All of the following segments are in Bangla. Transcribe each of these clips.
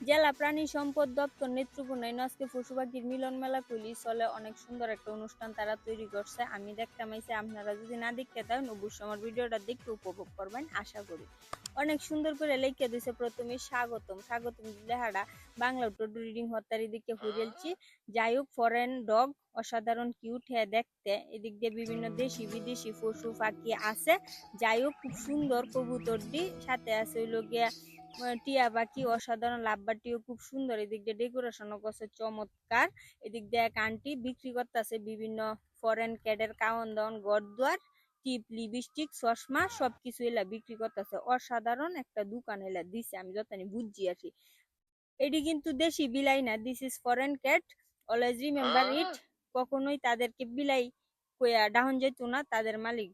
জেলা প্রাণী সম্পদ দপ্তর নেত্রকোনায় আজকে পশু পাখির মিলন মেলা কইলি চলে। অনেক সুন্দর একটা অনুষ্ঠান তারা তৈরি করছে। আমি দেখতে মাইছি, আপনারা যদি না দেখতে দেন অবশ্যই আমার ভিডিওটা দেখতে উপভোগ করবেন আশা করি। অনেক সুন্দর করে লেখা দিয়েছে প্রথমে স্বাগতম স্বাগতম লেখাটা বাংলা রিডিং হত্যার এদিকে হুরেলছি। যাই হোক, ফরেন ডগ অসাধারণ কিউট হ্যাঁ দেখতে। এদিক দিয়ে বিভিন্ন দেশি বিদেশি পশু পাখি আছে। যাই হোক, খুব সুন্দর কবুতরটি সাথে আছে হইলো গিয়া টিয়া পাখি অসাধারণ, লাভবাটিও খুব সুন্দর। এদিক দিয়ে ডেকোরেশনও করছে চমৎকার। এদিক দিয়ে এক আন্টি বিক্রি করতেছে বিভিন্ন ফরেন ক্যাডের কাউন দাউন গড়দুয়ার টিপ লিপস্টিক চশমা সবকিছু এলা বিক্রি করতেছে। অসাধারণ একটা দোকান এলা দিছে, আমি যতনি বুঝছি আর কি। এটি কিন্তু দেশি বিলাই না, this is foreign cat, always remember it. কখনোই তাদেরকে বিলাই কইয়া ডাহন যেত না, তাদের মালিক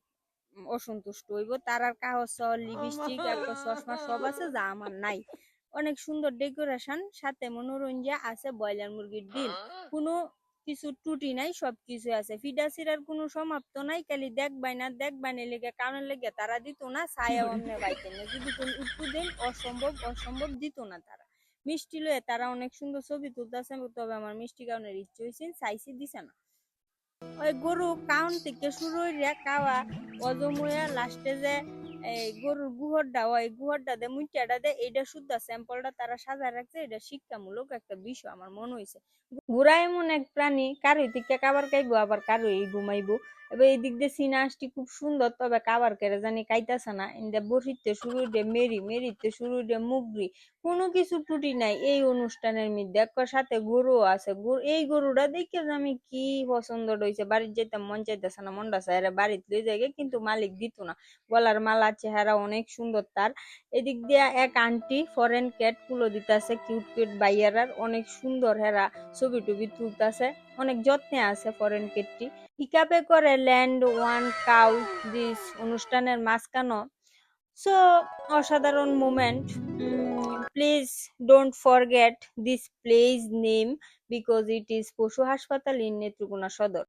অসন্তুষ্ট হইব। তারার কাগজ লিপস্টিক একটা চশমা সব আছে যা আমার নাই। অনেক সুন্দর ডেকোরেশন, সাথে মনোরঞ্জন আছে, ব্রয়লার মুরগির ডিম। কোনো কিছু ত্রুটি নাই, সবকিছু আছে। ফিডাসিরার কোনো সমাপ্ত নাই, খালি দেখবাই না লেগে কারণের লেগে তারা দিত না। ছায়া অন্য বাইতেন না, যদি কোন উত্তর দেন অসম্ভব দিত না তারা। মিষ্টি লয়ে তারা অনেক সুন্দর ছবি তুলতেছে, তবে আমার মিষ্টি কাউনের ইচ্ছে হয়েছে, চাইছি দিছে না। ওই গরু কাউন থেকে শুরু হইয়া কাওয়া অজমুয়া লাস্টে যে এই গরুর গুহরটা, ওই গুহরটা দে মুইটাটা দে, এইটা শুদ্ধ স্যাম্পলটা তারা সাজায় রাখছে। এটা শিক্ষামূলক একটা বিষয় আমার মনে হয়েছে। ঘোড়া এমন এক প্রাণী, কারোই থেকে কাবার খাইবো আবার কারোই ঘুমাইবো। এবার এই দিক দিয়ে চীনা হাঁসটি খুব সুন্দর, তবে কাবার কেড়ে জানি কাইতাছে না। ইন্দা বসিতে শুরু দে মেরিতে শুরু দে মুগরি। কোনো কিছু ত্রুটি নাই এই অনুষ্ঠানের মধ্যে। সাথে গরু আছে, এই গরুটা দেখে যে আমি কি পছন্দ হয়েছে, বাড়ির যেতে মন চাইতেছে না, মনটা চাইরে বাড়িতে লই যাই, কিন্তু মালিক দিত না। গলার মালা, চেহারা অনেক সুন্দর তার। এদিক দিয়া এক আন্টি ফরেন ক্যাট কুলো দিতেছে, কিউট বাইয়ারার অনেক সুন্দর হেরা ছবি টবি তুলতেছে। অনেক যত্নে আছে ফরেন ক্যাটটি। হিকাপে করে ল্যান্ড ওয়ান কাউ দিস অনুষ্ঠানের মাঝখানো। সো অসাধারণ moment. Please don't forget this place name because it is পশু হাসপাতাল ইন নেত্রকোনা সদর।